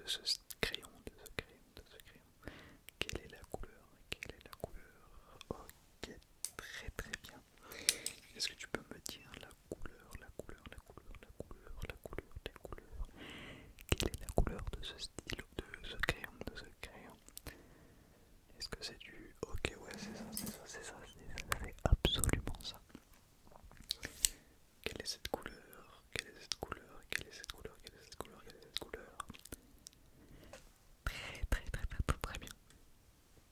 ce crayon, de ce crayon, de ce crayon. Quelle est la couleur? Quelle est la couleur? Ok, très très bien. Est-ce que tu peux me dire la couleur, la couleur, la couleur, la couleur, la couleur, les couleurs? Quelle est la couleur de ce stylo, de ce crayon, de ce crayon? Est-ce que c'est du... Ok, ouais, c'est ça, c'est ça, c'est ça, c'est absolument ça. Quelle est cette couleur? Quelle est cette couleur? Quelle est cette couleur? Quelle est cette couleur? Quelle est cette couleur? Très très très très très très bien.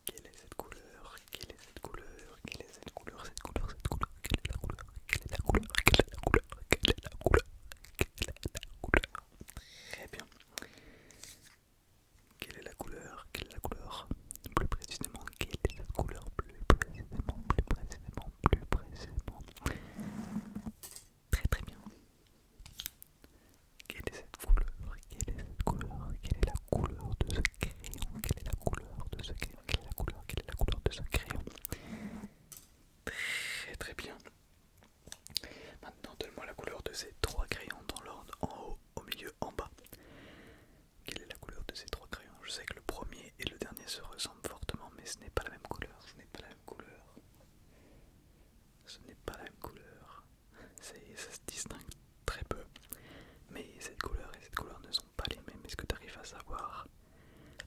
Quelle est cette couleur? Quelle est cette couleur? Quelle est cette couleur? Cette couleur, cette couleur? Quelle est la couleur? Quelle est la couleur? Quelle est la couleur? Quelle est la couleur? Quelle est la couleur? Très bien. Quelle est la couleur? Quelle est la couleur? Plus précisément, quelle est cette couleur? Plus précisément, plus précisément, plus précisément. Très très bien. Quelle est cette couleur? Quelle est cette couleur? Quelle est la couleur de ce crayon? Quelle est la couleur de ce crayon? Quelle est la couleur? Quelle est la couleur de ce crayon? Très très bien. Maintenant, donne-moi la couleur de ces trois crayons dans l'ordre, en haut, au milieu, en bas. Quelle est la couleur de ces trois crayons? Je sais que le premier et le dernier se ressemblent fortement, mais ce n'est pas la même couleur. Ce n'est pas la même couleur. Ce n'est pas la même couleur. Ça se distingue très peu. Mais cette couleur et cette couleur ne sont pas les mêmes. Est-ce que tu arrives à savoir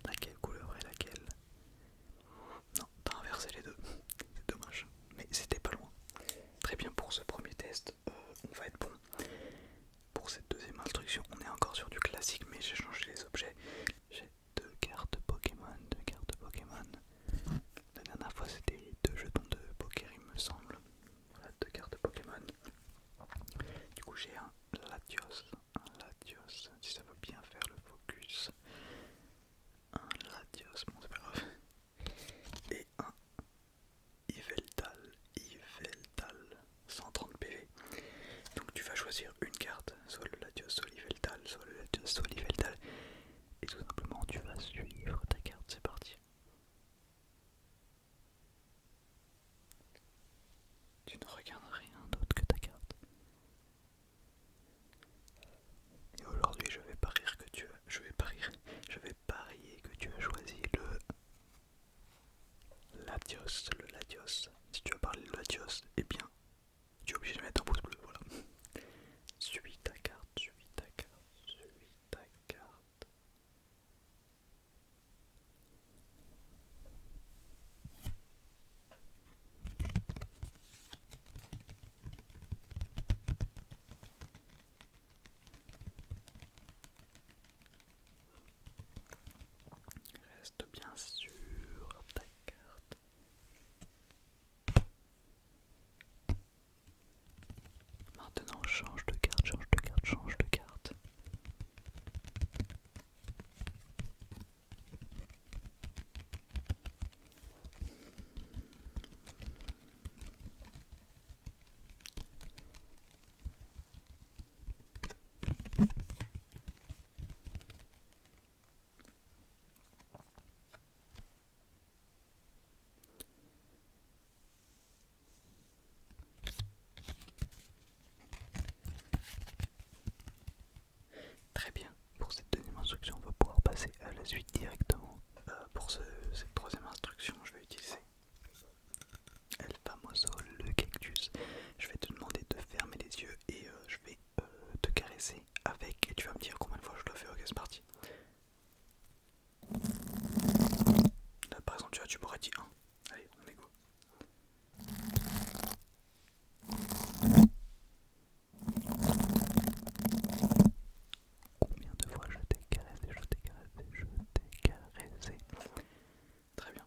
laquelle couleur est laquelle? Non, t'as inversé les deux. C'est dommage. Mais c'était pas loin. Très bien, pour ce premier test, on va être bon. Pour cette deuxième instruction, on est encore sur du classique, mais j'ai changé les objets. J'ai deux cartes Pokémon, deux cartes Pokémon. La dernière fois, c'était deux jetons de poker, il me semble. Voilà, deux cartes Pokémon. Du coup, j'ai un Latios, si ça veut bien faire le focus. Un Latios, bon, c'est pas grave. Et un Yveltal, 130 PV. Donc tu vas choisir une carte, soit le Latios, soit l'Yveltal, soit le Latios, soit l'Yveltal. Et tout simplement, tu vas suivre ta carte, c'est parti. Tu ne regardes rien d'autre que ta carte. Et aujourd'hui, je vais parier que tu as... Je vais parier que tu as choisi le Latios. Si tu as parlé de Latios, eh bien, tu es obligé de mettre un pouce bleu, voilà. Suis ta carte, suis ta carte, suis ta carte. Reste bien sûr ta carte. Maintenant, change de carte, change de carte, change de carte. Très bien, pour cette deuxième instruction, on va pouvoir passer à la suite directement. Pour cette troisième instruction, je vais utiliser El Famoso, le cactus. Je vais te demander de fermer les yeux et je vais te caresser avec, et tu vas me dire combien de fois je le fais. Ok, c'est parti. Là, par exemple, tu m'aurais dit 1. Allez, on est go. Combien de fois je t'ai caressé, je t'ai caressé, je t'ai caressé. Très bien.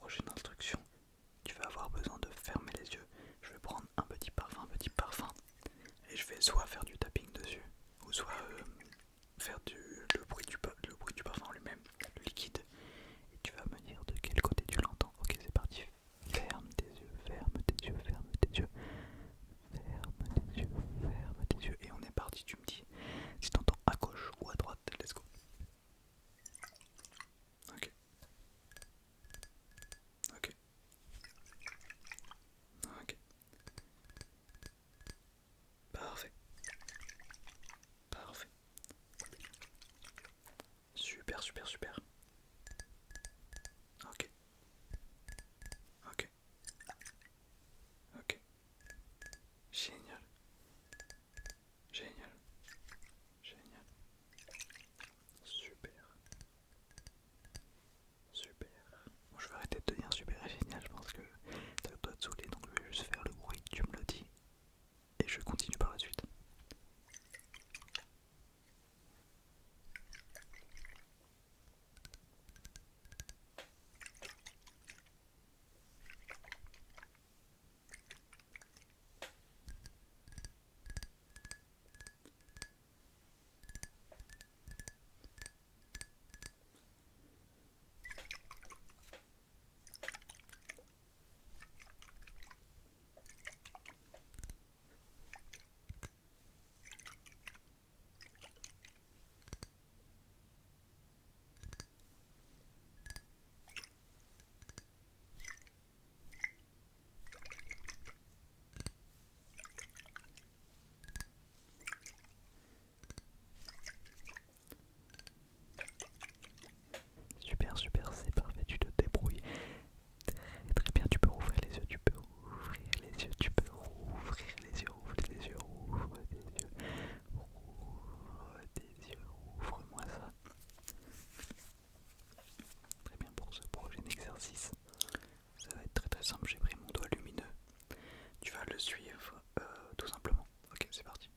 prochaine instruction, tu vas avoir besoin de fermer les yeux. Je vais prendre un petit parfum, et je vais soit faire du tapping dessus, ou soit faire le bruit du parfum lui-même, le liquide. Et tu vas me dire de quel côté tu l'entends. Ok, c'est parti. Ferme tes yeux, ferme tes yeux, ferme tes yeux. Ferme tes yeux, ferme tes yeux. Et on est parti, tu me dis si t'entends à gauche ou à droite. Let's go. Ok. Ok. Ok. Parfait. Parfait. Super, super, super. Ok. Ok. Ok. Génial. Génial. Génial. Super. Super. Bon, je vais arrêter de te dire super et génial, je pense que ça doit te saouler, donc je vais juste faire le bruit, tu me le dis, et je continue par la suite. Super, super, c'est parfait, tu te débrouilles. Très, très bien, tu peux ouvrir les yeux, tu peux ouvrir les yeux, tu peux ouvrir les yeux, ouvre les yeux, ouvre tes yeux, ouvre tes yeux, ouvre-moi ça. Très bien, pour ce prochain exercice, ça va être très très simple, j'ai pris mon doigt lumineux. Tu vas le suivre tout simplement. Ok, c'est parti.